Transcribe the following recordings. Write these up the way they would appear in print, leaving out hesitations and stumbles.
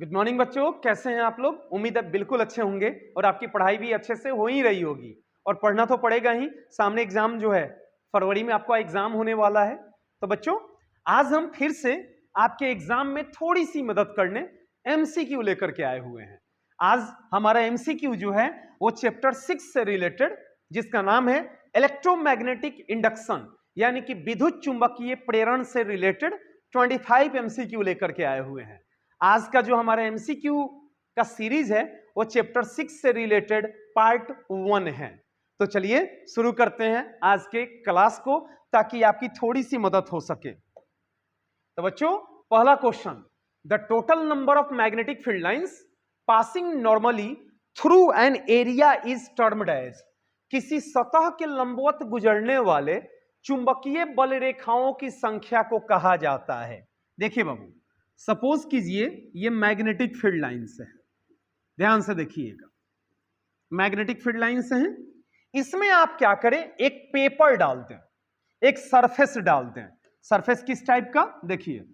Good morning बच्चों, कैसे हैं आप लोग। उम्मीद है बिल्कुल अच्छे होंगे और आपकी पढ़ाई भी अच्छे से हो ही रही होगी और पढ़ना तो पड़ेगा ही। सामने एग्जाम जो है फरवरी में आपका एग्जाम होने वाला है। तो बच्चों आज हम फिर से आपके एग्जाम में थोड़ी सी मदद करने एमसीक्यू लेकर के आए हुए हैं। आज हमारा एमसीक्यू जो है वो चैप्टर 6 से रिलेटेड, जिसका नाम है इलेक्ट्रोमैग्नेटिक इंडक्शन, यानी कि विद्युत चुंबकीय प्रेरण से रिलेटेड 25 एमसीक्यू लेकर के आए हुए हैं। आज का जो हमारा एमसीक्यू का सीरीज है वो चैप्टर 6 से रिलेटेड पार्ट 1 है। तो चलिए शुरू करते हैं आज के क्लास को, ताकि आपकी थोड़ी सी मदद हो सके। तो बच्चों पहला question, the total number of magnetic field lines passing normally through an area is termed as. किसी सतह के लंबवत गुजरने वाले चुंबकीय बल रेखाओं की संख्या को कहा जाता है। देखिए बाबू, सपोज कीजिए ये मैग्नेटिक फील्ड लाइंस है, ध्यान से देखिएगा, मैग्नेटिक फील्ड लाइंस हैं। इसमें आप क्या करें, एक पेपर डाल दें, एक सरफेस डाल दें। सरफेस किस टाइप का, देखिए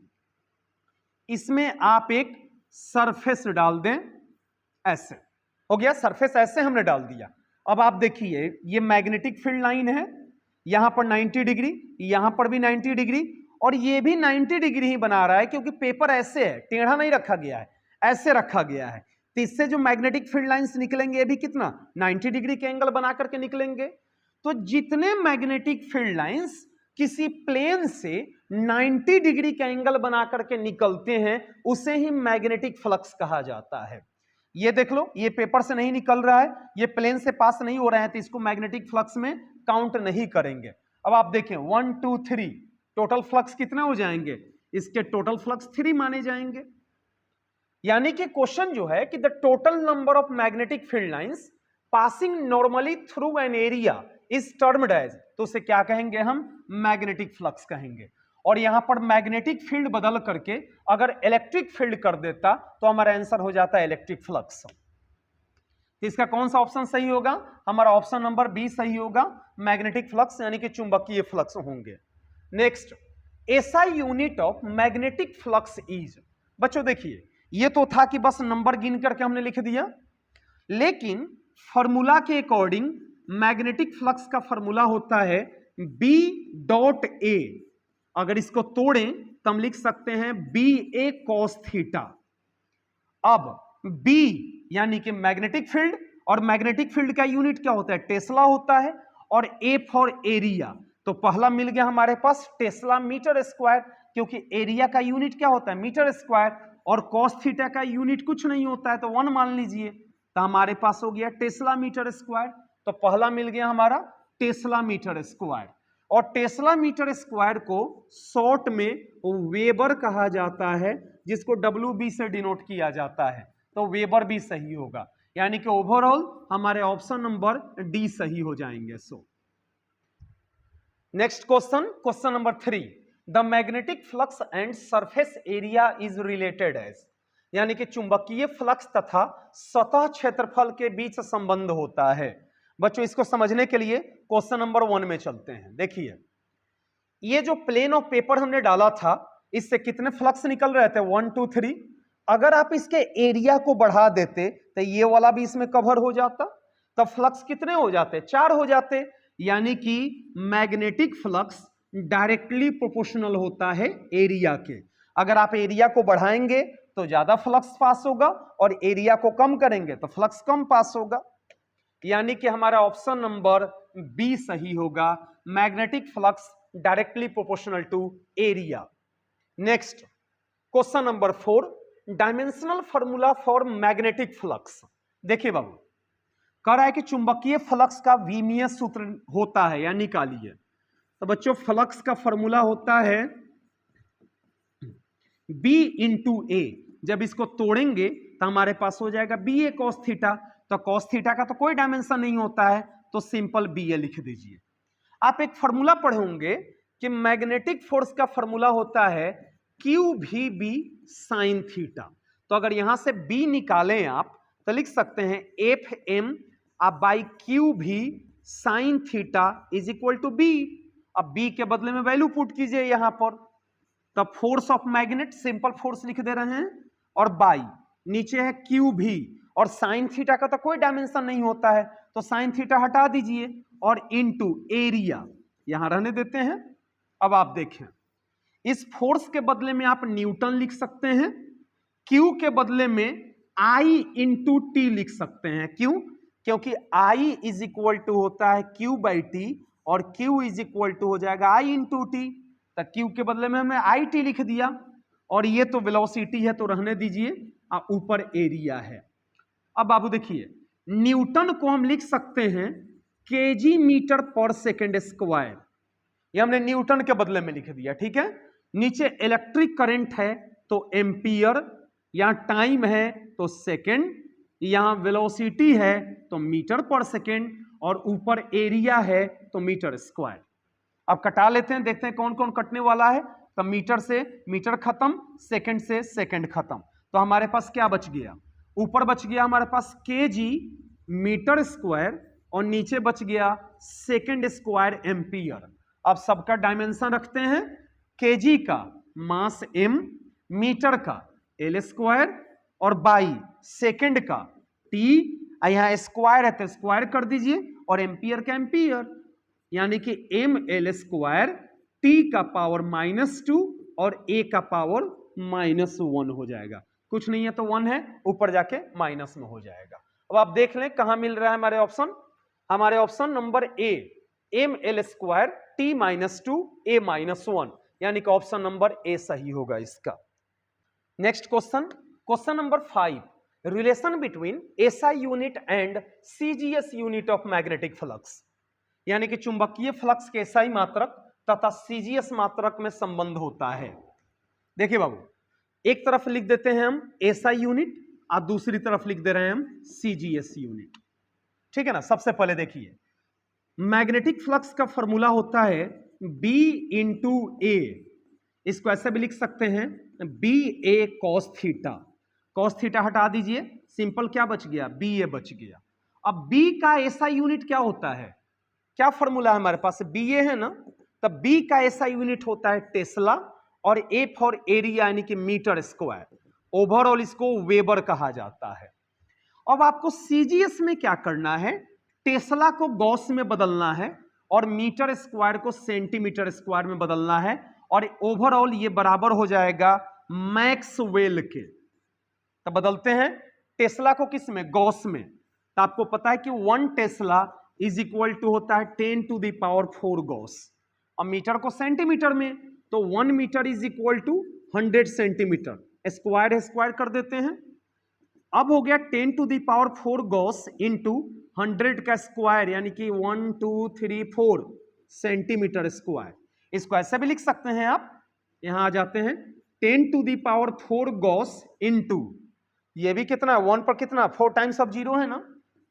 इसमें आप एक सरफेस डाल दें, ऐसे हो गया सरफेस, ऐसे हमने डाल दिया। अब आप देखिए ये मैग्नेटिक फील्ड लाइन है, यहां पर 90 डिग्री, यहां पर भी 90 डिग्री और ये भी 90 डिग्री ही बना रहा है, क्योंकि पेपर ऐसे है, टेढ़ा नहीं रखा गया है, ऐसे रखा गया है। तो इससे जो मैग्नेटिक फील्ड लाइंस निकलेंगे ये भी कितना 90 डिग्री के एंगल बना करके निकलेंगे। तो जितने मैग्नेटिक फील्ड लाइंस किसी प्लेन से 90 डिग्री का एंगल बना करके निकलते हैं उसे ही मैग्नेटिक फ्लक्स कहा जाता है। ये देख लो, ये पेपर से नहीं निकल रहा है, ये प्लेन से पास नहीं हो रहा है, तो इसको मैग्नेटिक फ्लक्स में काउंट नहीं करेंगे। अब आप देखें 1 2 3 टोटल फ्लक्स कितने हो जाएंगे, इसके टोटल फ्लक्स 3 माने जाएंगे। यानी कि क्वेश्चन जो है कि the total number of magnetic field lines passing normally through an area is termed as, तो उसे क्या कहेंगे हम, मैग्नेटिक फ्लक्स कहेंगे। और यहां पर मैग्नेटिक फील्ड बदल करके अगर इलेक्ट्रिक फील्ड कर देता तो हमारा आंसर हो जाता है इलेक्ट्रिक फ्लक्स। तो इसका कौन सा ऑप्शन सही होगा, हमारा ऑप्शन नंबर बी सही होगा, मैग्नेटिक फ्लक्स यानी कि चुंबकीय फ्लक्स होंगे। Next, SI unit of magnetic flux is. बच्चों देखिए ये तो था कि बस नंबर गिन करके हमने लिख दिया, लेकिन फॉर्मूला के अकॉर्डिंग मैग्नेटिक फ्लक्स का फॉर्मूला होता है बी डॉट ए। अगर इसको तोड़ें तो हम लिख सकते हैं बी ए कॉस थीटा। अब बी यानी कि मैग्नेटिक फील्ड, और मैग्नेटिक फील्ड का यूनिट क्या होता है, टेस्ला होता है, और ए फॉर एरिया, तो पहला मिल गया हमारे पास टेस्ला मीटर स्क्वायर, क्योंकि एरिया का यूनिट क्या होता है, मीटर स्क्वायर, और कॉस थीटा का यूनिट कुछ नहीं होता है तो 1 मान लीजिए, तो हमारे पास हो गया टेस्ला मीटर स्क्वायर। तो पहला मिल गया हमारा टेस्ला मीटर स्क्वायर, और टेस्ला मीटर स्क्वायर को शॉर्ट में वेबर कहा जाता है, जिसको WB से डिनोट किया जाता है, तो वेबर भी सही होगा। यानी कि ओवरऑल हमारे ऑप्शन नंबर डी सही हो जाएंगे। So next question, question number 3, the magnetic flux and surface area is related as. यानी कि चुंबकीय फ्लक्स तथा सतह क्षेत्रफल के बीच संबंध होता है। बच्चों इसको समझने के लिए क्वेश्चन नंबर 1 में चलते हैं। देखिए ये जो प्लेन ऑफ पेपर हमने डाला था, इससे कितने फ्लक्स निकल रहे थे, 1 2 3। अगर आप इसके एरिया को बढ़ा देते तो ये वाला भी इसमें कवर हो जाता, तब फ्लक्स कितने हो जाते, 4 हो जाते। यानी कि मैग्नेटिक फ्लक्स डायरेक्टली प्रोपोर्शनल होता है एरिया के। अगर आप एरिया को बढ़ाएंगे तो ज्यादा फ्लक्स पास होगा, और एरिया को कम करेंगे तो फ्लक्स कम पास होगा। यानी कि हमारा ऑप्शन नंबर बी सही होगा, magnetic flux directly proportional to area. Next question number 4, dimensional formula for magnetic flux. देखिए बाबू, कह रहा है कि चुंबकीय फ्लक्स का विमीय सूत्र होता है, या निकालिए। तो बच्चों फ्लक्स का फॉर्मूला होता है B इंटू ए। जब इसको तोड़ेंगे तो हमारे पास हो जाएगा बी ए कॉस थीटा, तो कॉस थीटा का तो कोई डायमेंशन नहीं होता है, तो सिंपल बी ए लिख दीजिए। आप एक फॉर्मूला पढ़े होंगे कि मैग्नेटिक फोर्स का फॉर्मूला होता है क्यू भी बी साइन थीटा। तो अगर यहां से बी निकालें आप तो लिख सकते हैं एफ एम बाई क्यू भी sine theta is equal to B. अब बी के बदले में वैल्यू पुट कीजिए यहां पर, तब force of magnet simple force लिख दे रहे हैं, और बाई नीचे है क्यू भी, और साइन थीटा का तो कोई डायमेंशन नहीं होता है, तो साइन थीटा हटा दीजिए और इनटू एरिया यहां रहने देते हैं। अब आप देखें, इस फोर्स के बदले में आप न्यूटन लिख सकते हैं, क्यू के बदले में आई इंटू टी लिख सकते हैं। क्यों? क्योंकि आई इज इक्वल टू होता है क्यू बाई टी, और क्यू इज इक्वल टू हो जाएगा आई इंटू टी। तो क्यू के बदले में हमने आई टी लिख दिया, और ये तो वेलोसिटी है तो रहने दीजिए, ऊपर एरिया है। अब बाबू देखिए, न्यूटन को हम लिख सकते हैं केजी मीटर पर सेकेंड स्क्वायर, ये हमने न्यूटन के बदले में लिख दिया, ठीक है। नीचे इलेक्ट्रिक करंट है तो एम्पियर, यहां टाइम है तो सेकेंड, यहां वेलोसिटी है तो मीटर पर सेकेंड, और ऊपर एरिया है तो मीटर स्क्वायर। अब कटा लेते हैं, देखते हैं कौन कौन कटने वाला है। तो मीटर से मीटर खत्म, सेकंड से सेकंड खत्म, तो हमारे पास क्या बच गया? ऊपर बच गया हमारे पास केजी मीटर स्क्वायर, और नीचे बच गया सेकंड स्क्वायर एम्पियर। अब सबका डायमेंशन रखते हैं, केजी का मास m, मीटर का एल स्क्वायर, और बाई सेकंड का टी, यहां स्क्वायर है तो स्क्वायर कर दीजिए, और एम्पियर का एम्पियर, यानी कि एम एल स्क्वायर टी का पावर -2 और ए का पावर -1 हो जाएगा। कुछ नहीं है तो 1 है, ऊपर जाके माइनस में हो जाएगा। अब आप देख लें कहां मिल रहा है हमारे ऑप्शन, हमारे option number A, M L square T -2 A -1, यानी कि ऑप्शन नंबर ए सही होगा इसका। Next question, question number 5, relation between SI unit and CGS unit of magnetic flux, यानी कि चुंबकीय फ्लक्स के एसआई मात्रक तथा सीजीएस मात्रक में संबंध होता है। देखिए बाबू, एक तरफ लिख देते हैं हम एसआई यूनिट, और दूसरी तरफ लिख दे रहे हैं हम सीजीएस यूनिट, ठीक है ना। सबसे पहले देखिए, मैग्नेटिक फ्लक्स का फॉर्मूला होता है B इंटू ए, इसको ऐसे भी लिख सकते हैं बी ए कॉस थीटा। कॉस थीटा हटा दीजिए, सिंपल क्या बच गया? बी ए बच गया। अब बी का एसआई यूनिट क्या होता है? क्या फॉर्मूला है हमारे पास? बी ए है ना, तब बी का एसआई यूनिट होता है टेस्ला, और ए फॉर एरिया यानी कि मीटर स्क्वायर, ओवरऑल इसको वेबर कहा जाता है। अब आपको सीजीएस में क्या करना है? टेस्ला को गॉस में बदलना है, और मीटर स्क्वायर को सेंटीमीटर स्क्वायर में बदलना है, और ओवरऑल ये बराबर हो जाएगा मैक्सवेल के। तो बदलते हैं टेस्ला को किस में? गॉस में। तो आपको पता है कि 1 टेस्ला इज इक्वल टू होता है 10⁴ गॉस, और मीटर को सेंटीमीटर में, तो 1 metre is equal to 100 centimetre, square square कर देते हैं। अब हो गया 10⁴ गॉस इंटू 100 का स्क्वायर, यानी कि 1 2 3 4 सेंटीमीटर स्क्वायर। इसको ऐसे भी लिख सकते हैं आप, यहां आ जाते हैं 10⁴ गॉस इंटू, ये भी कितना, 1 पर कितना, 4 टाइम्स ऑफ 0 है ना,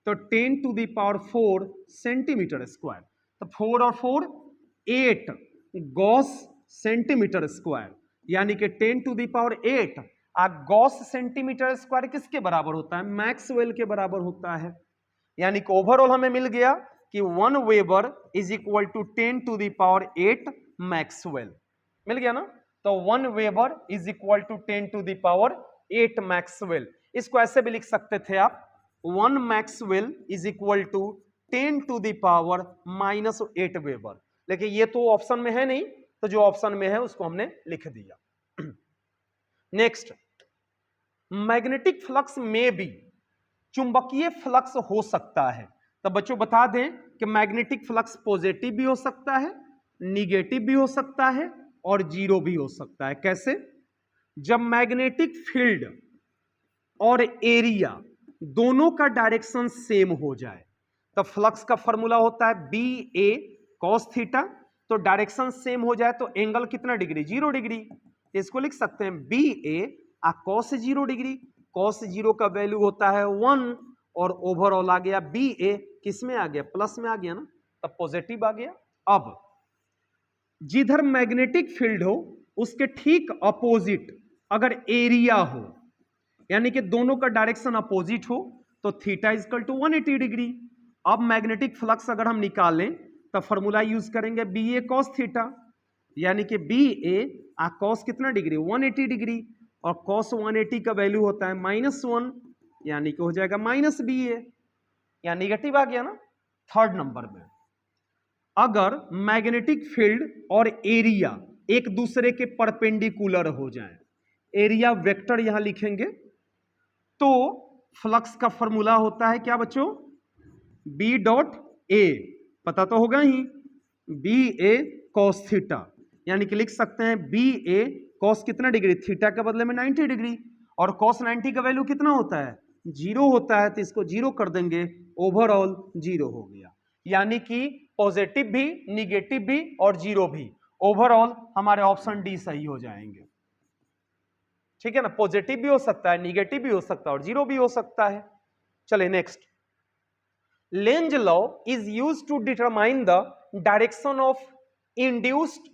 तो 10⁴ सेंटीमीटर स्क्वायर। तो 4 और 4 8 गॉस सेंटीमीटर स्क्वायर, यानी कि 10⁸ गॉस सेंटीमीटर स्क्वायर किसके बराबर होता है? मैक्सवेल के बराबर होता है। यानी कि ओवरऑल हमें मिल गया कि 1 weber is equal to 10⁸ maxwell, मिल गया ना। तो 1 weber is equal to 10⁸ maxwell. इसको ऐसे भी लिख सकते थे आप, 1 maxwell is equal to 10⁻⁻8 weber, लेकिन ये तो ऑप्शन में है नहीं, तो जो ऑप्शन में है उसको हमने लिख दिया। नेक्स्ट, मैग्नेटिक फ्लक्स में भी चुंबकीय फ्लक्स हो सकता है। तो बच्चों बता दें कि मैग्नेटिक फ्लक्स पॉजिटिव भी हो सकता है, निगेटिव भी हो सकता है, और जीरो भी हो सकता है। कैसे? जब मैग्नेटिक फील्ड और एरिया दोनों का डायरेक्शन सेम हो जाए, तो फ्लक्स का फॉर्मूला होता है बी ए कॉस थीटा। तो डायरेक्शन सेम हो जाए तो एंगल कितना डिग्री? 0 डिग्री। इसको लिख सकते हैं बी ए कॉस 0 डिग्री। कॉस 0 का वैल्यू होता है 1, और ओवरऑल आ गया बी ए किस में आ गया? प्लस में आ गया ना, तब पॉजिटिव आ गया। अब जिधर मैग्नेटिक फील्ड हो उसके ठीक अपोजिट अगर एरिया हो, यानी कि दोनों का डायरेक्शन अपोजिट हो, तो थीटा इजकल टू 180 डिग्री। अब मैग्नेटिक फ्लक्स अगर हम निकालें तो फॉर्मूला यूज करेंगे बी ए कॉस थीटा, यानी कि बी ए कॉस कितना डिग्री? 180 डिग्री, और cos 180 का वैल्यू होता है -1, यानी कि हो जाएगा -BA, या निगेटिव आ गया ना। थर्ड नंबर में अगर मैग्नेटिक फील्ड और एरिया एक दूसरे के परपेंडिकुलर हो जाए, एरिया वेक्टर यहां लिखेंगे, तो फ्लक्स का फॉर्मूला होता है क्या बच्चों, B.A, पता तो होगा ही, BA cos थीटा, यानी कि लिख सकते हैं BA cos कितना डिग्री, थीटा के बदले में 90 डिग्री, और cos 90 का वैल्यू कितना होता है, 0 होता है, तो इसको 0 कर देंगे, ओवरऑल 0 हो गया। यानी कि पॉजिटिव भी, निगेटिव भी और 0 भी, ओवरऑल हमारे ऑप्शन डी सही हो जाएंगे। ठीक है ना, पॉजिटिव भी हो सकता है, निगेटिव भी हो सकता है और 0 भी हो सकता है। चलिए next, Lenz law is used to determine the direction of induced,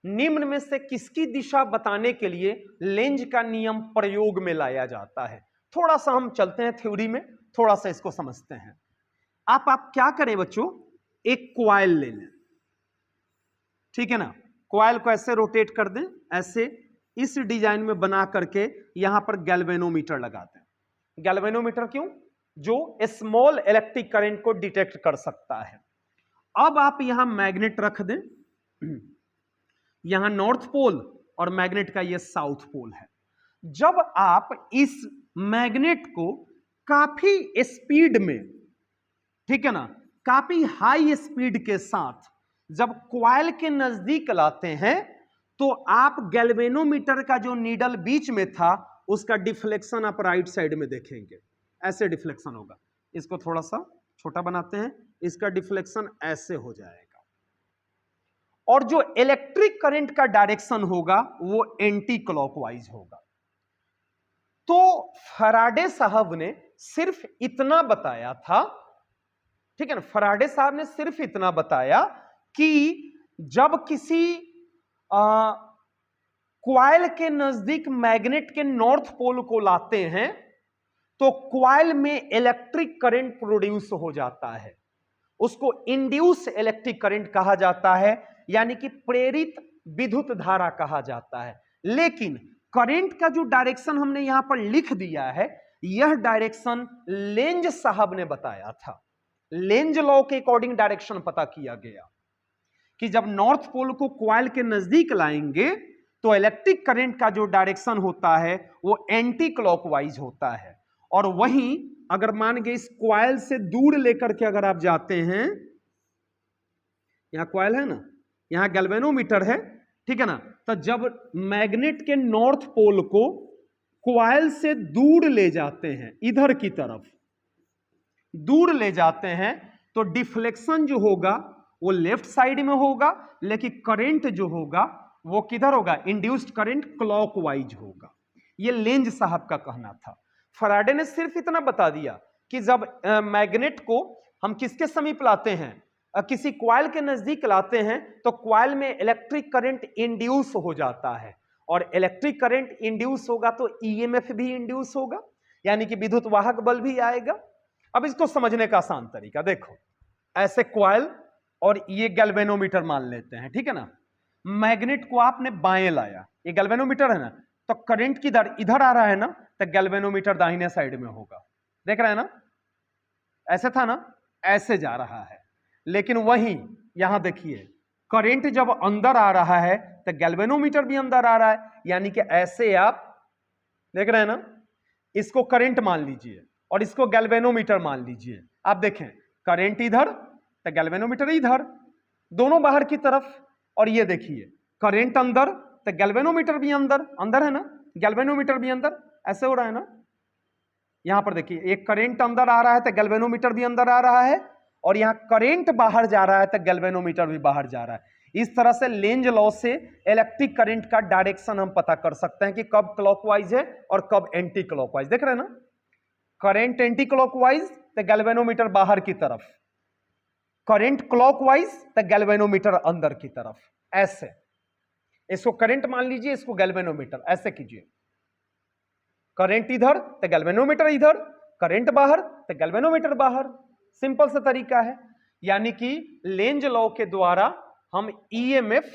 निम्न में से किसकी दिशा बताने के लिए लेंज का नियम प्रयोग में लाया जाता है। थोड़ा सा हम चलते हैं थ्योरी में, थोड़ा सा इसको समझते हैं। आप क्या करें बच्चों, एक कॉइल ले लें, ठीक है ना, कॉइल को ऐसे रोटेट कर दें, ऐसे इस डिजाइन में बना करके यहां पर गैल्वेनोमीटर लगा दें। गैल्वेनोमीटर क्यों, जो स्मॉल इलेक्ट्रिक करंट को डिटेक्ट कर सकता है। अब आप यहां मैग्नेट रख दें, यहां नॉर्थ पोल और मैग्नेट का यह साउथ पोल है। जब आप इस मैग्नेट को काफी स्पीड में, ठीक है ना, काफी हाई स्पीड के साथ जब कॉइल के नजदीक लाते हैं, तो आप गैल्वेनोमीटर का जो नीडल बीच में था उसका डिफ्लेक्शन आप राइट साइड में देखेंगे, ऐसे डिफ्लेक्शन होगा। इसको थोड़ा सा छोटा बनाते हैं, इसका डिफ्लेक्शन ऐसे हो जाएगा, और जो इलेक्ट्रिक करंट का डायरेक्शन होगा वो एंटी क्लॉकवाइज होगा। तो फैराडे साहब ने सिर्फ इतना बताया था, ठीक है ना, फैराडे साहब ने सिर्फ इतना बताया कि जब किसी कॉइल के नजदीक मैग्नेट के नॉर्थ पोल को लाते हैं तो कॉइल में इलेक्ट्रिक करंट प्रोड्यूस हो जाता है, उसको इंड्यूस इलेक्ट्रिक करंट कहा जाता है, यानी कि प्रेरित विद्युत धारा कहा जाता है। लेकिन करंट का जो डायरेक्शन हमने यहां पर लिख दिया है, यह डायरेक्शन लेंज साहब ने बताया था। लेंज लॉ के अकॉर्डिंग डायरेक्शन पता किया गया कि जब नॉर्थ पोल को कॉइल के नजदीक लाएंगे तो इलेक्ट्रिक करंट का जो डायरेक्शन होता है वो एंटी क्लॉकवाइज होता है, और वहीं अगर मान गए इस कॉइल से दूर लेकर के अगर आप जाते हैं, यहां कॉइल है ना, यहां गैल्वेनोमीटर है, ठीक है ना, तो जब मैग्नेट के नॉर्थ पोल को कॉइल से दूर ले जाते हैं, इधर की तरफ दूर ले जाते हैं, तो डिफ्लेक्शन जो होगा वो लेफ्ट साइड में होगा, लेकिन करंट जो होगा वो किधर होगा, इंड्यूस्ड करंट क्लॉकवाइज होगा। ये लेंज साहब का कहना था। फैराडे ने सिर्फ इतना बता दिया कि जब मैग्नेट को हम किसके समीप लाते हैं, किसी कॉइल के नजदीक लाते हैं, तो कॉइल में इलेक्ट्रिक करंट इंड्यूस हो जाता है, और इलेक्ट्रिक करंट इंड्यूस होगा तो ईएमएफ भी इंड्यूस होगा, यानी कि विद्युत वाहक बल भी आएगा। अब इसको समझने का आसान तरीका देखो, ऐसे कॉइल और ये गैल्वेनोमीटर मान लेते हैं, ठीक है ना, मैग्नेट को आपने बाएं लाया, ये गैल्वेनोमीटर है ना, तो करंट किधर, इधर आ रहा है ना, तो गैल्वेनोमीटर दाहिने साइड में होगा, देख रहे हैं ना, ऐसे था ना, ऐसे जा रहा है। लेकिन वहीं यहां देखिए, करंट जब अंदर आ रहा है तो गैल्वेनोमीटर भी अंदर आ रहा है, यानी कि ऐसे आप देख रहे हैं ना, इसको करंट मान लीजिए और इसको गैल्वेनोमीटर मान लीजिए। आप देखें, करंट इधर तो गैल्वेनोमीटर इधर, दोनों बाहर की तरफ, और ये देखिए करंट अंदर तो गैल्वेनोमीटर भी अंदर, अंदर है ना, गैल्वेनोमीटर भी अंदर, ऐसे हो रहा है ना। यहां पर देखिए, एक करंट अंदर आ रहा है तो गैल्वेनोमीटर भी अंदर आ रहा है, और यहां करंट बाहर जा रहा है तो गैल्वेनोमीटर भी बाहर जा रहा है। इस तरह से लेंज लॉ से इलेक्ट्रिक करंट का डायरेक्शन हम पता कर सकते हैं कि कब क्लॉकवाइज है और कब एंटी क्लॉकवाइज। देख रहे हैं ना, करंट एंटी क्लॉकवाइज तो गैल्वेनोमीटर बाहर की तरफ, करंट क्लॉकवाइज तो गैल्वेनोमीटर अंदर की तरफ। ऐसे इसको करंट मान लीजिए, इसको गैल्वेनोमीटर, ऐसे कीजिए, करंट इधर तो गैल्वेनोमीटर इधर, करंट बाहर तो गैल्वेनोमीटर बाहर। सिंपल सा तरीका है, यानी कि लेंज लॉ के द्वारा हम ईएमएफ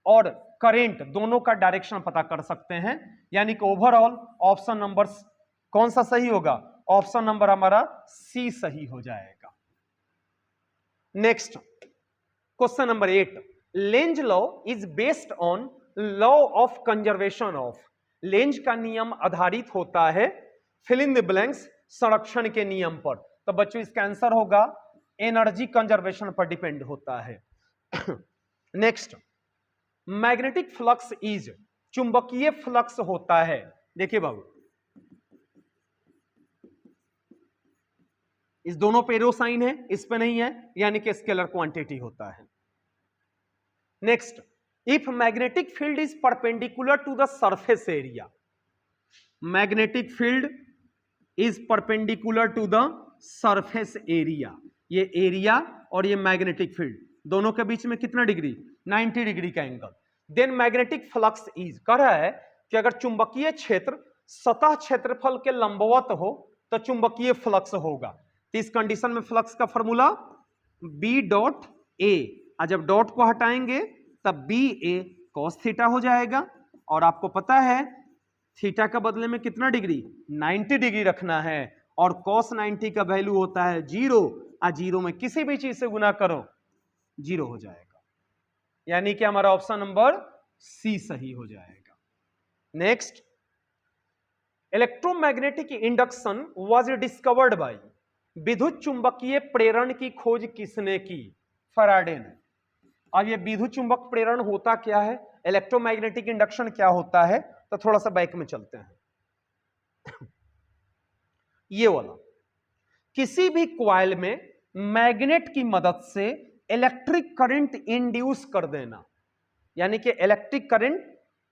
और करेंट दोनों का डायरेक्शन पता कर सकते हैं। यानी कि ओवरऑल ऑप्शन नंबर कौन सा सही होगा? ऑप्शन नंबर हमारा सी सही हो जाएगा। Next question number 8, length law is based on law of conservation of. Length का नियम आधारित होता है फिल इन द ब्लैंक्स संरक्षण के नियम पर। तो बच्चों इसका आंसर होगा एनर्जी कंजर्वेशन पर डिपेंड होता है। नेक्स्ट, मैग्नेटिक फ्लक्स इज, चुंबकीय फ्लक्स होता है, देखिए बाबू इस दोनों पे एरो साइन है, इस पे नहीं है, यानी कि स्केलर क्वांटिटी होता है। Next, if magnetic field is perpendicular to the surface area, magnetic field is perpendicular to the surface area, ये एरिया और ये मैग्नेटिक फील्ड दोनों के बीच में कितना डिग्री? 90 डिग्री का angle. Then magnetic flux is, कह रहा है कि अगर चुंबकीय क्षेत्र सतह क्षेत्रफल के लंबवत हो तो चुंबकीय फ्लक्स होगा। तो इस कंडीशन में फ्लक्स का फॉर्मूला बी डॉट ए, और जब डॉट को हटाएंगे तब बी ए कॉस थीटा हो जाएगा। और आपको पता है थीटा का बदले में कितना डिग्री? 90 डिग्री रखना है, और कॉस 90 का वैल्यू होता है 0, और 0 में किसी भी चीज से गुना करो 0 हो जाएगा, यानी कि हमारा ऑप्शन नंबर सी सही हो जाएगा। Next, electromagnetic induction was discovered bye, विद्युत चुंबकीय प्रेरण की खोज किसने की? फैराडे ने। अब ये विद्युत चुंबक प्रेरण होता क्या है, इलेक्ट्रोमैग्नेटिक इंडक्शन क्या होता है, तो थोड़ा सा बैक में चलते हैं। ये वाला, किसी भी कॉइल में मैग्नेट की मदद से इलेक्ट्रिक करंट इंड्यूस कर देना, यानी कि इलेक्ट्रिक करंट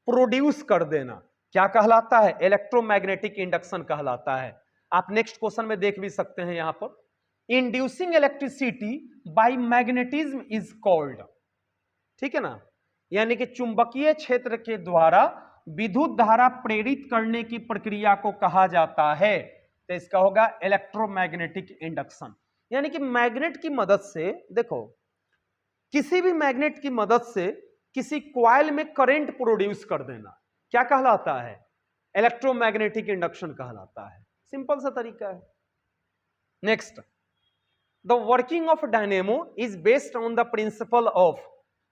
प्रोड्यूस कर देना, क्या कहलाता है? इलेक्ट्रोमैग्नेटिक इंडक्शन कहलाता है। आप नेक्स्ट क्वेश्चन में देख भी सकते हैं यहां पर, inducing electricity bye magnetism is called, ठीक है ना, यानी कि चुंबकीय क्षेत्र के द्वारा विद्युत धारा प्रेरित करने की प्रक्रिया को कहा जाता है। तो इसका होगा इलेक्ट्रोमैग्नेटिक इंडक्शन, यानी कि मैग्नेट की मदद से, देखो किसी भी मैग्नेट की मदद से किसी कॉइल में करंट प्रोड्यूस कर देना क्या कहलाता है? इलेक्ट्रोमैग्नेटिक इंडक्शन कहलाता है। सिंपल सा तरीका है। Next, the working of dynamo is based on the principle of,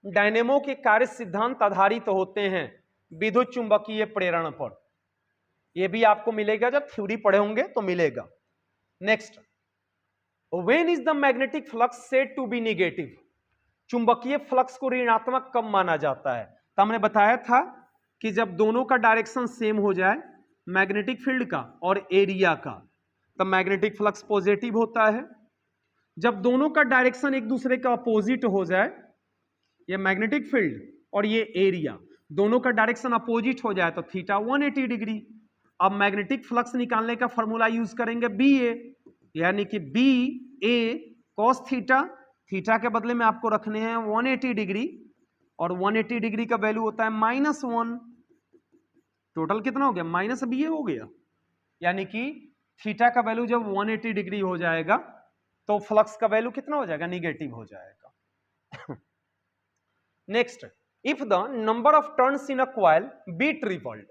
dynamo के कार्य सिद्धांत आधारित होते हैं विद्युत चुंबकीय प्रेरण पर। यह भी आपको मिलेगा जब थ्योरी पढ़े होंगे तो मिलेगा। Next, when is the magnetic flux said to be negative, चुंबकीय फ्लक्स को ऋणात्मक कब माना जाता है? तो हमने बताया था कि जब दोनों का डायरेक्शन सेम हो जाए, मैग्नेटिक फील्ड का और एरिया का, तब मैग्नेटिक फ्लक्स पॉजिटिव होता है। जब दोनों का डायरेक्शन एक दूसरे का अपोजिट हो जाए, ये मैग्नेटिक फील्ड और ये एरिया दोनों का डायरेक्शन अपोजिट हो जाए, तो थीटा 180 डिग्री। अब मैग्नेटिक फ्लक्स निकालने का फॉर्मूला यूज करेंगे बी ए, यानी कि बी ए कॉस थीटा, थीटा के बदले में आपको रखने हैं 180 डिग्री, और 180 डिग्री का वैल्यू होता है -1, टोटल कितना हो गया? माइनस बी ए हो गया, यानी कि थीटा का वैल्यू जब 180 डिग्री हो जाएगा तो फ्लक्स का वैल्यू कितना हो जाएगा? निगेटिव हो जाएगा। Next, if the number of turns in a coil be tripled,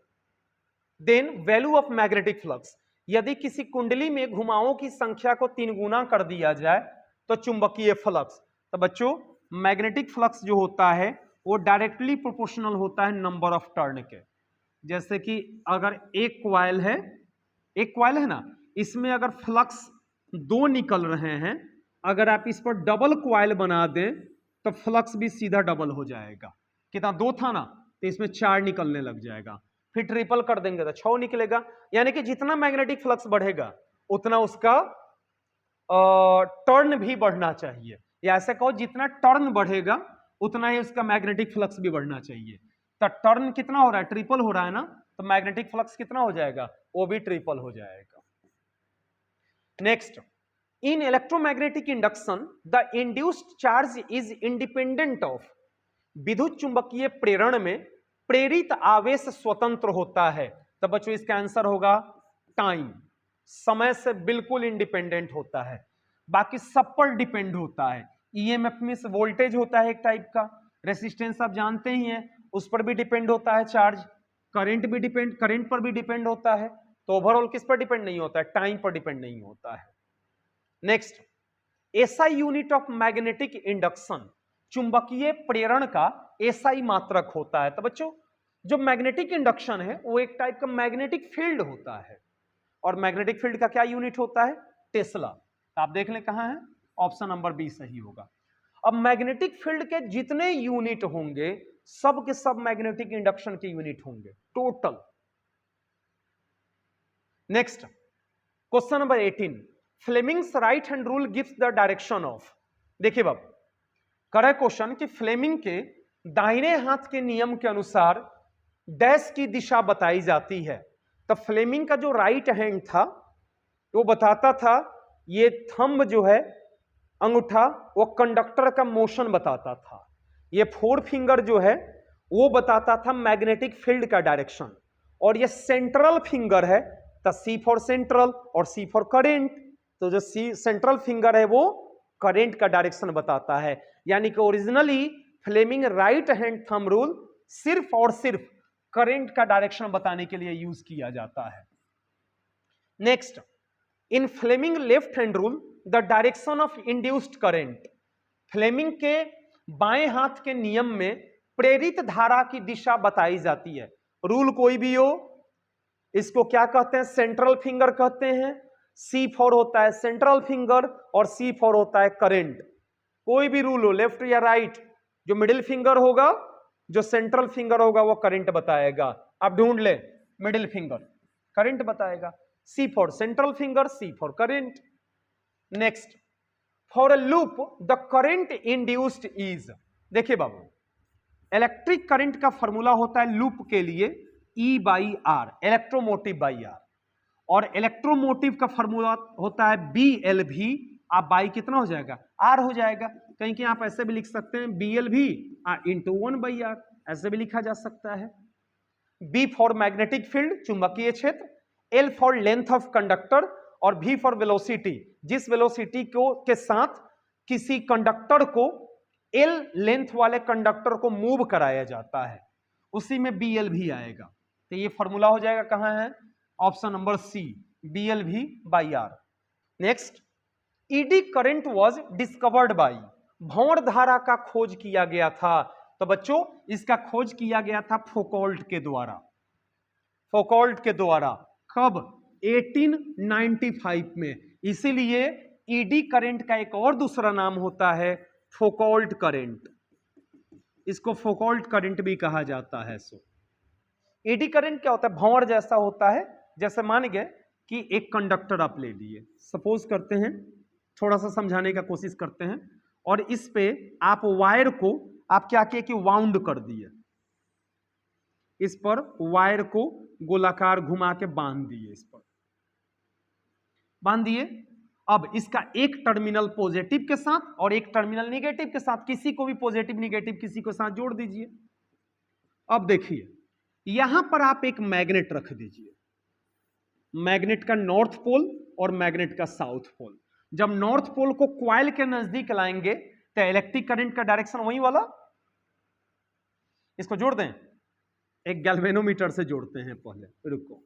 then value of magnetic flux, यदि किसी कुंडली में घुमावों की संख्या को 3 गुना कर दिया जाए तो चुंबकीय फ्लक्स। तो बच्चों मैग्नेटिक फ्लक्स जो होता है वो डायरेक्टली प्रोपोर्शनल होता है नंबर ऑफ टर्न के। जैसे कि अगर एक कॉइल है ना, इसमें अगर फ्लक्स 2 निकल रहे हैं, अगर आप इस पर डबल कॉइल बना दें तो फ्लक्स भी सीधा डबल हो जाएगा। कितना? 2 था ना, तो इसमें 4 निकलने लग जाएगा। फिर ट्रिपल कर देंगे तो 6 निकलेगा, यानी कि जितना मैग्नेटिक फ्लक्स बढ़ेगा उतना उसका टर्न भी बढ़ना चाहिए, या ऐसे कहो जितना टर्न बढ़ेगा उतना ही उसका मैग्नेटिक फ्लक्स भी बढ़ना चाहिए। तो टर्न कितना हो रहा है? ट्रिपल हो रहा है ना, तो मैग्नेटिक फ्लक्स कितना हो जाएगा? वो भी ट्रिपल हो जाएगा। Next, in electromagnetic induction the induced charge is independent of, विद्युत चुंबकीय प्रेरण में प्रेरित आवेश स्वतंत्र होता है। तो बच्चों इसका आंसर होगा टाइम, समय से बिल्कुल इंडिपेंडेंट होता है, बाकी सब पर डिपेंड होता है। ईएमएफ में वोल्टेज होता है एक टाइप का, रेसिस्टेंस आप जानते ही हैं, उस पर भी डिपेंड होता है चार्ज, करंट पर भी डिपेंड होता है, तो ओवरऑल किस पर डिपेंड नहीं होता है, टाइम पर डिपेंड नहीं होता है। Next, SI unit of magnetic induction, चुंबकीय प्रेरण का एसआई मात्रक होता है। तो बच्चों जो मैग्नेटिक इंडक्शन है वो एक टाइप का मैग्नेटिक फील्ड होता है, और मैग्नेटिक फील्ड का क्या यूनिट होता है, टेस्ला। तो आप देख लें कहां है, ऑप्शन नंबर बी सही होगा। अब मैग्नेटिक फील्ड के जितने यूनिट होंगे सब के सब मैग्नेटिक इंडक्शन के यूनिट होंगे total. Next, question number 18, Fleming's right hand rule gives the direction of. देखिए बाबू, कर क्वेश्चन कि फ्लेमिंग के दाहिने हाथ के नियम के अनुसार डैश की दिशा बताई जाती है। तो फ्लेमिंग का जो राइट हैंड था वो बताता था, ये थंब जो है अंगूठा वो कंडक्टर का मोशन बताता था, ये फोर फिंगर जो है वो बताता था मैग्नेटिक फील्ड का डायरेक्शन, और ये सेंट्रल फिंगर है तो सी फॉर सेंट्रल और सी फॉर करेंट, तो जो सी सेंट्रल फिंगर है वो करेंट का डायरेक्शन बताता है। यानी कि originally Fleming right hand thumb rule सिर्फ और सिर्फ करंट का डायरेक्शन बताने के लिए यूज किया जाता है। Next, in Fleming left hand rule the direction of induced current, Fleming के बाएं हाथ के नियम में प्रेरित धारा की दिशा बताई जाती है। रूल कोई भी हो, इसको क्या कहते हैं, सेंट्रल फिंगर कहते हैं, सी फॉर होता है सेंट्रल फिंगर और सी फॉर होता है करंट। कोई भी रूल हो, लेफ्ट या राइट, जो मिडिल फिंगर होगा, जो सेंट्रल फिंगर होगा वो करंट बताएगा। आप ढूंढ ले, मिडिल फिंगर करंट बताएगा, C for central finger, C for current. Next, for a loop the current induced is, देखिए बाबू, इलेक्ट्रिक करंट का फॉर्मूला होता है लूप के लिए E by R, electromotive by R, और इलेक्ट्रोमोटिव का फॉर्मूला होता है BLV, आप बाई कितना हो जाएगा, R हो जाएगा। कहीं कि आप ऐसे भी लिख सकते हैं BLV इंटू 1/R, ऐसे भी लिखा जा सकता है। B फॉर मैग्नेटिक फील्ड, चुंबकीय क्षेत्र, L for length of conductor, और V फॉर वेलोसिटी, जिस वेलोसिटी को के साथ किसी कंडक्टर को L लेंथ वाले कंडक्टर को मूव कराया जाता है, उसी में BLV आएगा। तो ये फॉर्मूला हो जाएगा, कहां है, option number C, BLV/R। Next, eddy current was discovered by, भंवर धारा का खोज किया गया था। तो बच्चों इसका खोज किया गया था फोकॉल्ट के द्वारा, फोकॉल्ट के द्वारा, कब, 1895 में। इसीलिए ईडी करंट का एक और दूसरा नाम होता है फोकॉल्ट करंट, इसको फोकॉल्ट करंट भी कहा जाता है। सो एडी करंट क्या होता है, भंवर जैसा होता है। जैसे मान गए कि एक कंडक्टर आप ले लिए, सपोज करते हैं, थोड़ा सा समझाने का कोशिश करते हैं, और इस पे आप वायर को आप क्या किए कि वाउंड कर दिए, इस पर वायर को गोलाकार घुमा के बांध दिए, इस पर बांध दिए। अब इसका एक टर्मिनल पॉजिटिव के साथ और एक टर्मिनल निगेटिव के साथ, किसी को भी पॉजिटिव निगेटिव किसी को साथ जोड़ दीजिए। अब देखिए यहां पर आप एक मैग्नेट रख दीजिए, मैग्नेट का नॉर्थ पोल और मैग्नेट का साउथ पोल। जब नॉर्थ पोल को क्वाइल के नजदीक लाएंगे तो इलेक्ट्रिक करंट का डायरेक्शन वही वाला, इसको जोड़ दें, एक गैल्वेनोमीटर से जोड़ते हैं पहले, रुको,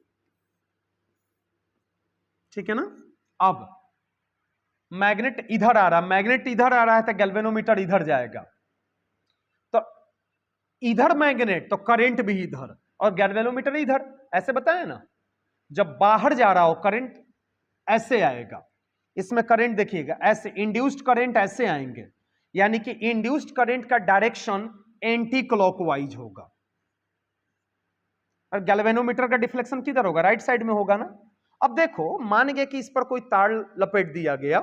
ठीक है ना। अब मैग्नेट इधर आ रहा, मैग्नेट इधर आ रहा है तो गैल्वेनोमीटर इधर जाएगा, तो इधर मैग्नेट तो करंट भी इधर और गैल्वेनोमीटर इधर, ऐसे बताया ना। जब बाहर जा रहा हो करंट ऐसे आएगा, इसमें करंट देखिएगा ऐसे, इंड्यूस्ड करंट ऐसे आएंगे, यानी कि इंड्यूस्ड करंट का डायरेक्शन एंटी क्लॉकवाइज होगा, और गैल्वेनोमीटर का डिफ्लेक्शन किधर होगा, राइट साइड में होगा ना। अब देखो मान गए कि इस पर कोई तार लपेट दिया गया,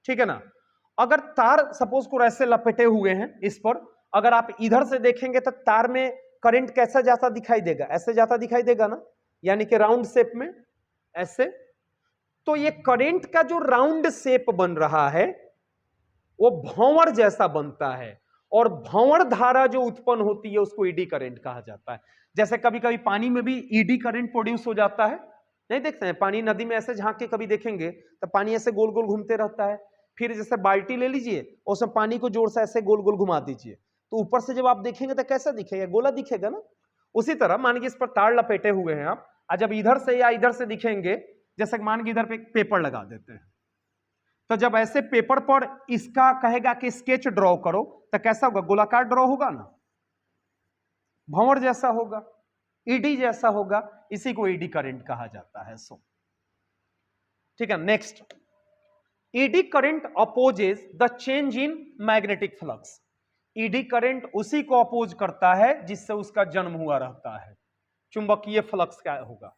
ठीक है ना। अगर तार सपोज को ऐसे लपेटे हुए हैं इस पर, अगर आप इधर से देखेंगे तो तार में करंट कैसा जाता दिखाई देगा, ऐसे जाता दिखाई देगा ना, यानी कि राउंड शेप में ऐसे। तो ये करंट का जो राउंड शेप बन रहा है वो भंवर जैसा बनता है, और भंवर धारा जो उत्पन्न होती है उसको ईडी करंट कहा जाता है। जैसे कभी कभी पानी में भी ईडी करंट प्रोड्यूस हो जाता है, नहीं देखते हैं, पानी नदी में ऐसे झांक के कभी देखेंगे तो पानी ऐसे गोल गोल घूमते रहता है। फिर जैसे बाल्टी ले लीजिए, उसमें पानी को जोर से ऐसे गोल गोल घुमा दीजिए, तो ऊपर से जब आप देखेंगे तो कैसा दिखेगा, गोला दिखेगा ना। उसी तरह मान के इस पर तार लपेटे हुए हैं आप, और जब इधर से या इधर से दिखेंगे, जैसे मान के इधर पे पेपर लगा देते हैं, तो जब ऐसे पेपर पर इसका कहेगा कि स्केच ड्रॉ करो, तो कैसा होगा, गोलाकार ड्रॉ होगा ना, भंवर जैसा होगा, ईडी जैसा होगा, इसी को ईडी करंट कहा जाता है। सो ठीक है, next, eddy current opposes the change in magnetic flux. Eddy current उसी को अपोज करता है जिससे उसका जन्म हुआ रहता है, चुंबकीय फ्लक्स क्या होगा।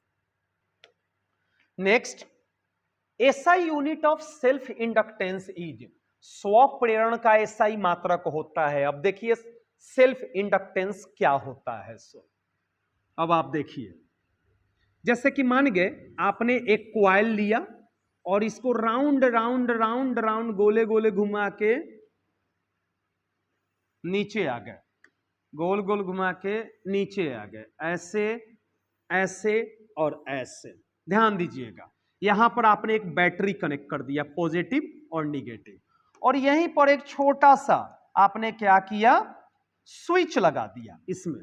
Next, SI unit of self inductance is, स्व प्रेरण का एसआई मात्रक होता है। अब देखिए सेल्फ इंडक्टेंस क्या होता है। सो अब आप देखिए, जैसे कि मान गए आपने एक क्वाइल लिया और इसको राउंड राउंड राउंड राउंड गोले गोले घुमा के नीचे आ गए, गोल गोल घुमा के नीचे आ गए, ऐसे ऐसे और ऐसे। ध्यान दीजिएगा, यहां पर आपने एक बैटरी कनेक्ट कर दिया, पॉजिटिव और निगेटिव, और यहीं पर एक छोटा सा आपने क्या किया, स्विच लगा दिया। इसमें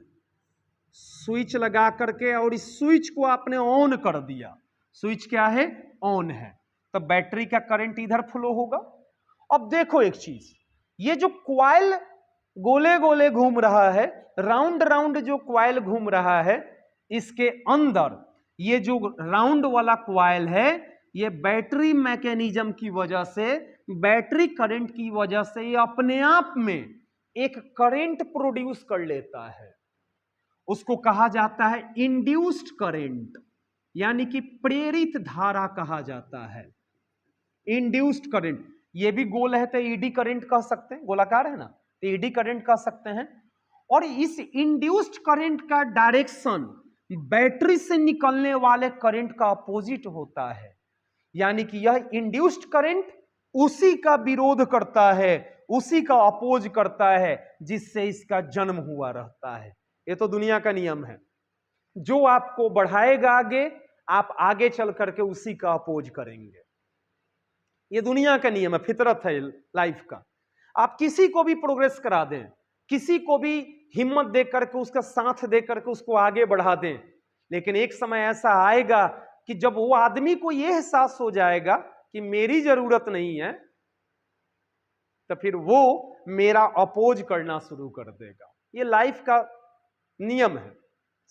स्विच लगा करके और इस स्विच को आपने ऑन कर दिया। स्विच क्या है, ऑन है, तो बैटरी का करंट इधर फ्लो होगा। अब देखो एक चीज, ये जो क्वाइल गोले गोले घूम रहा है, राउंड राउंड जो क्वाइल घूम रहा है, इसके अंदर ये जो राउंड वाला क्वाइल है, ये बैटरी मैकेनिज्म की वजह से, बैटरी करंट की वजह से ये अपने आप में एक करंट प्रोड्यूस कर लेता है। उसको कहा जाता है इंड्यूस्ड करंट, यानी कि प्रेरित धारा कहा जाता है, इंड्यूस्ड करंट। ये भी गोल है तो ईडी करंट कह सकते हैं, गोलाकार है ना, तो ईडी करंट कह सकते हैं। और इस इंड्यूस्ड करंट का डायरेक्शन बैटरी से निकलने वाले करंट का अपोजिट होता है, यानी कि यह इंड्यूस्ड करंट उसी का विरोध करता है, उसी का अपोज करता है जिससे इसका जन्म हुआ रहता है। ये तो दुनिया का नियम है, जो आपको बढ़ाएगा आगे, आप आगे चल करके उसी का अपोज करेंगे। ये दुनिया का नियम है, फितरत है लाइफ का। आप किसी को भी प्रोग्रेस करा दें, किसी को भी हिम्मत दे करके, उसका साथ दे करके उसको आगे बढ़ा दें, लेकिन एक समय ऐसा आएगा कि जब वो आदमी को यह एहसास हो जाएगा कि मेरी जरूरत नहीं है, तो फिर वो मेरा अपोज करना शुरू कर देगा। ये लाइफ का नियम है,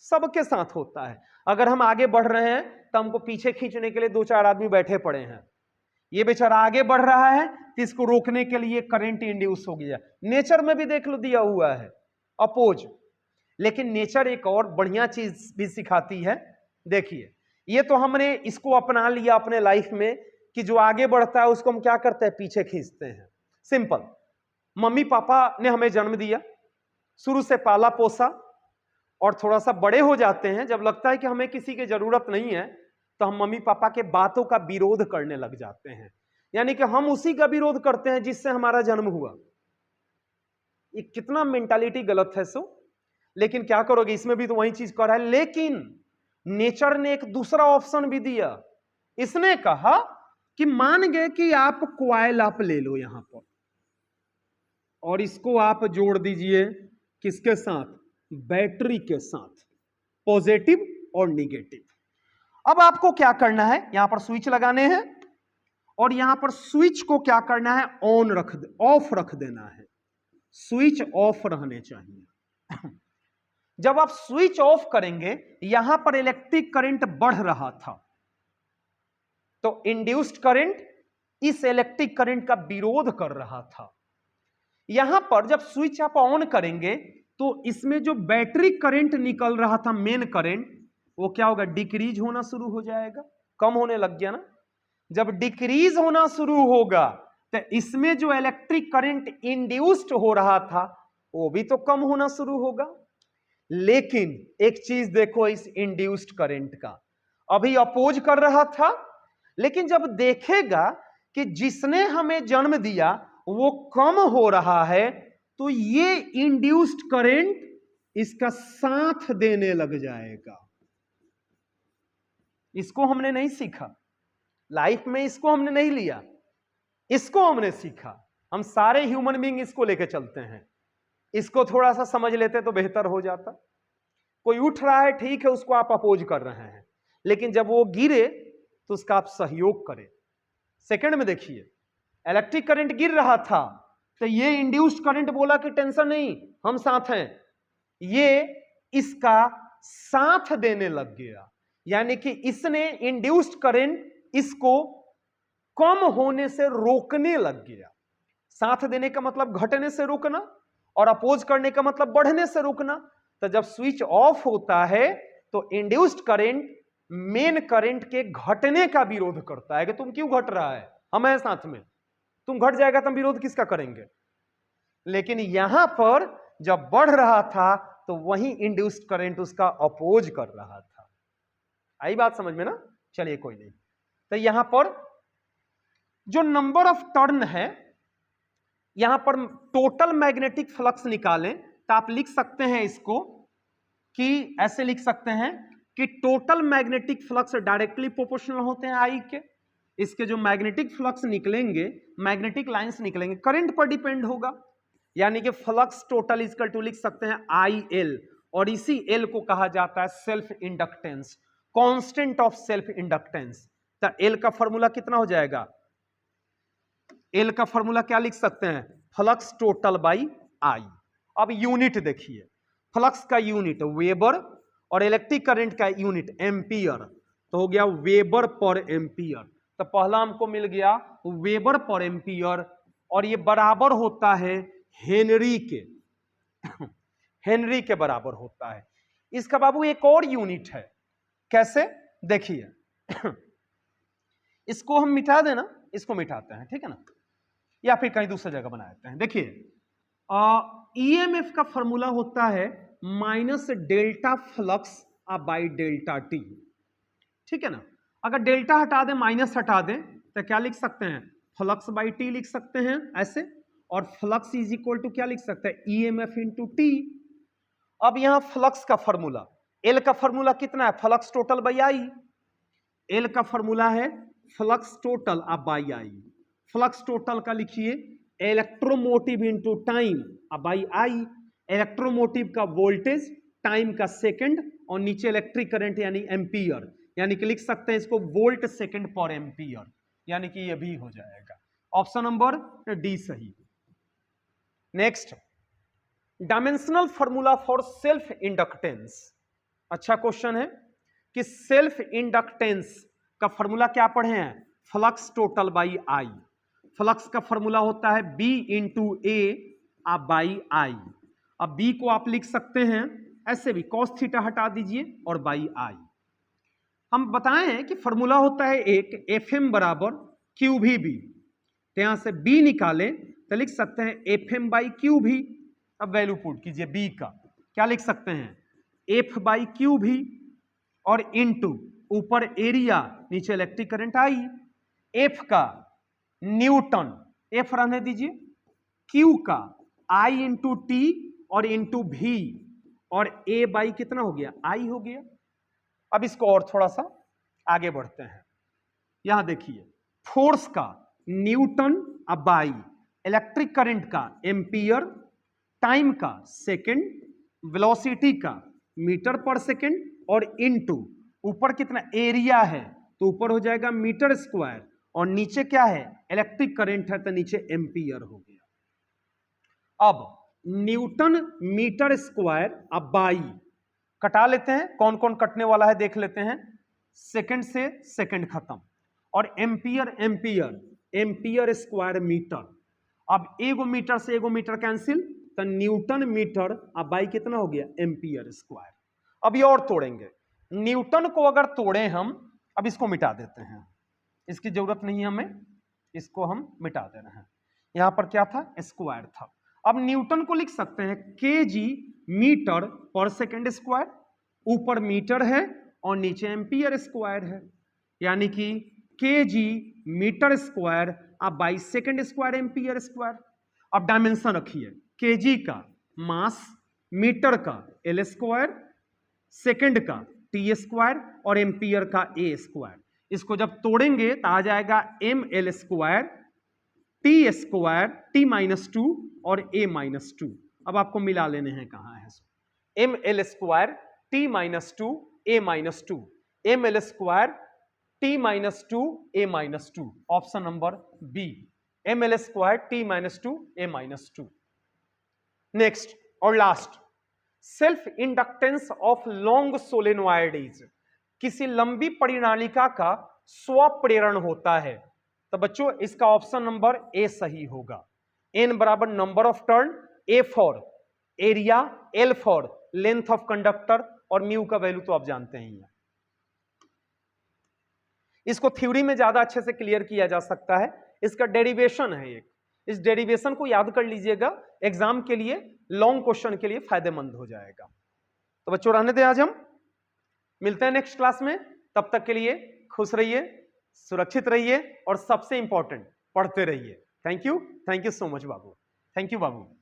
सबके साथ होता है। अगर हम आगे बढ़ रहे हैं तो हमको पीछे खींचने के लिए दो चार आदमी बैठे पड़े हैं। ये बेचारा आगे बढ़ रहा है तो इसको रोकने के लिए करंट इंड्यूस हो गया। नेचर में भी देख लो दिया हुआ है अपोज। लेकिन नेचर एक और बढ़िया चीज भी सिखाती है। देखिए, ये तो हमने इसको अपना लिया अपने लाइफ में कि जो आगे बढ़ता है उसको हम क्या करते हैं, पीछे खींचते हैं। सिंपल, मम्मी पापा ने हमें जन्म दिया, शुरू से पाला पोसा, और थोड़ा सा बड़े हो जाते हैं, जब लगता है कि हमें किसी की जरूरत नहीं है, तो हम मम्मी पापा के बातों का विरोध करने लग जाते हैं, यानी कि हम उसी का विरोध करते हैं जिससे हमारा जन्म हुआ। ये कितना मेंटालिटी गलत है। सो लेकिन क्या करोगे, इसमें भी तो वही चीज कर रहा है। लेकिन नेचर ने एक दूसरा ऑप्शन भी दिया। इसने कहा कि मान गए कि आप क्वाइल आप ले लो यहां पर, और इसको आप जोड़ दीजिए किसके साथ, बैटरी के साथ, पॉजिटिव और निगेटिव। अब आपको क्या करना है, यहां पर स्विच लगाने हैं, और यहां पर स्विच को क्या करना है, ऑन ऑफ रख देना है। स्विच ऑफ रहने चाहिए। जब आप स्विच ऑफ करेंगे, यहां पर इलेक्ट्रिक करंट बढ़ रहा था, तो इंड्यूस्ड करंट इस इलेक्ट्रिक करंट का विरोध कर रहा था। यहां पर जब स्विच आप ऑन करेंगे तो इसमें जो बैटरी करंट निकल रहा था, मेन करंट, वो क्या होगा, डिक्रीज होना शुरू हो जाएगा, कम होने लग गया ना। जब डिक्रीज होना शुरू होगा तो इसमें जो इलेक्ट्रिक करंट इंड्यूस्ड हो रहा था वो भी तो कम होना शुरू होगा। लेकिन एक चीज देखो, इस इंड्यूस्ड करंट का अभी अपोज कर रहा था, लेकिन जब देखेगा कि जिसने हमें जन्म दिया वो कम हो रहा है, तो ये इंड्यूस्ड करंट इसका साथ देने लग जाएगा। इसको हमने नहीं सीखा लाइफ में, इसको हमने नहीं लिया, इसको हमने सीखा। हम सारे ह्यूमन बीइंग इसको लेकर चलते हैं। इसको थोड़ा सा समझ लेते तो बेहतर हो जाता। कोई उठ रहा है, ठीक है, उसको आप अपोज कर रहे हैं, लेकिन जब वो गिरे तो उसका आप सहयोग करें। सेकंड में देखिए, इलेक्ट्रिक करंट गिर रहा था तो ये इंड्यूस्ड करंट बोला कि टेंशन नहीं, हम साथ हैं, ये इसका साथ देने लग गया, यानी कि इसने इंड्यूस्ड करंट इसको कम होने से रोकने लग गया। साथ देने का मतलब घटने से रोकना, और अपोज करने का मतलब बढ़ने से रोकना। तो जब स्विच ऑफ होता है तो इंड्यूस्ड करंट मेन करंट के घटने का विरोध करता है कि तुम क्यों घट रहा है, हम हैं साथ में, तुम घट जाएगा तो हम विरोध किसका करेंगे। लेकिन यहां पर जब बढ़ रहा था तो वही इंड्यूस्ड करंट उसका अपोज कर रहा था। आई बात समझ में ना? चलिए कोई नहीं। तो यहां पर जो नंबर ऑफ टर्न है, यहां पर टोटल मैग्नेटिक फ्लक्स निकालें तो आप लिख सकते हैं इसको कि ऐसे लिख सकते हैं कि total magnetic flux directly proportional होते हैं आई के। इसके जो मैग्नेटिक फ्लक्स निकलेंगे, मैग्नेटिक लाइंस निकलेंगे, करंट पर डिपेंड होगा, यानी कि फ्लक्स टोटल इक्वल टू लिख सकते हैं आई एल, और इसी एल को कहा जाता है self inductance, constant of self inductance. तो एल का फॉर्मूला कितना हो जाएगा? एल का फॉर्मूला क्या लिख सकते हैं? Flux total by I. अब यूनिट देखिए, फ्लक्स का यूनिट वेबर और इलेक्ट्रिक करंट का यूनिट एम्पियर, तो हो गया वेबर पर एम्पियर। तो पहला हमको मिल गया वेबर पर एम्पियर, और ये बराबर होता है हेनरी के हेनरी के बराबर होता है। इसका बाबू एक और यूनिट है, कैसे देखिए इसको हम मिटा देना, इसको मिटाते हैं, ठीक है ना, या फिर कहीं दूसरी जगह बना देते हैं। देखिए ईएमएफ का फॉर्मूला होता है minus delta flux by delta T, ठीक है ना। अगर डेल्टा हटा दें, माइनस हटा दें, तो क्या लिख सकते हैं? फ्लक्स बाई टी लिख सकते हैं ऐसे, और फ्लक्स इज इक्वल टू क्या लिख सकते हैं? EMF into T. अब यहां फ्लक्स का फॉर्मूला, एल का फॉर्मूला कितना है? Flux total by I. L का फॉर्मूला है flux total by I. Flux total का लिखिए electromotive into time by I. Electromotive का वोल्टेज, टाइम का सेकंड, और नीचे इलेक्ट्रिक करंट यानी एम्पियर, यानी कि लिख सकते हैं इसको वोल्ट सेकंड पर एम्पियर, यानी कि ये भी हो जाएगा। ऑप्शन नंबर डी सही। Next, dimensional formula for self inductance. अच्छा क्वेश्चन है कि सेल्फ इंडक्टेंस का फॉर्मूला क्या पढ़े हैं? Flux total by I. Flux का फॉर्मूला होता है B into A by I. अब बी को आप लिख सकते हैं ऐसे भी, कॉस थीटा हटा दीजिए और बाई आई। हम बताए हैं कि फॉर्मूला होता है एक एफ एम बराबर क्यू भी बी, तो यहां से बी निकालें तो लिख सकते हैं एफ एम बाई क्यू भी। अब वैल्यू पुट कीजिए बी का, क्या लिख सकते हैं? एफ बाई क्यू भी, और इनटू ऊपर एरिया, नीचे इलेक्ट्रिक करंट आई। एफ का न्यूटन, एफ रहने दीजिए, क्यू का आई इंटू टी और इंटू भी, और ए बाई कितना हो गया? आई हो गया। अब इसको और थोड़ा सा आगे बढ़ते हैं। यहां देखिए, फोर्स का न्यूटन बाई, इलेक्ट्रिक करंट का एम्पियर, टाइम का सेकंड, वेलोसिटी का मीटर पर सेकंड, और इनटू ऊपर कितना एरिया है, तो ऊपर हो जाएगा मीटर स्क्वायर, और नीचे क्या है? इलेक्ट्रिक करंट है, तो नीचे एम्पियर हो गया। अब न्यूटन मीटर स्क्वायर बाई कटा लेते हैं, कौन कौन कटने वाला है देख लेते हैं। सेकंड से सेकंड खत्म, और ampere ampere, ampere square metre. अब एगो मीटर से एगो मीटर कैंसिल, तो न्यूटन मीटर बाई कितना हो गया? Ampere square. अब ये और तोड़ेंगे, न्यूटन को अगर तोड़े हम, अब इसको मिटा देते हैं, इसकी जरूरत नहीं है हमें, इसको हम मिटा दे रहे हैं। यहां पर क्या था? स्क्वायर था। अब न्यूटन को लिख सकते हैं केजी मीटर पर सेकंड स्क्वायर, ऊपर मीटर है और नीचे एम्पियर स्क्वायर है, यानी कि KG metre square by second square ampere square. अब डायमेंशन रखिए, केजी का मास, मीटर का एल स्क्वायर, सेकंड का टी स्क्वायर, और एम्पियर का ए स्क्वायर। इसको जब तोड़ेंगे तो आ जाएगा M L square T square T minus two और ए माइनस टू। अब आपको मिला लेने हैं कहाँ है। M L square T minus two A minus two, M L square T minus two A minus two, option number B, M L square T minus two A minus two. Next और last, self inductance of long solenoid is, किसी लंबी परिनालिका का स्वप्रेरण होता है। तो बच्चों इसका option number A सही होगा। एन बराबर number of turn, A for area, L for length of conductor, और म्यू का वैल्यू तो आप जानते ही हैं। इसको थ्योरी में ज्यादा अच्छे से क्लियर किया जा सकता है, इसका डेरिवेशन है एक, इस डेरिवेशन को याद कर लीजिएगा, एग्जाम के लिए लॉन्ग क्वेश्चन के लिए फायदेमंद हो जाएगा। तो बच्चों रहने दें, आज हम मिलते हैं नेक्स्ट क्लास में, तब तक के लिए खुश रहिए, सुरक्षित रहिए और सबसे इंपॉर्टेंट पढ़ते रहिए। Thank you so much Babu, thank you Babu.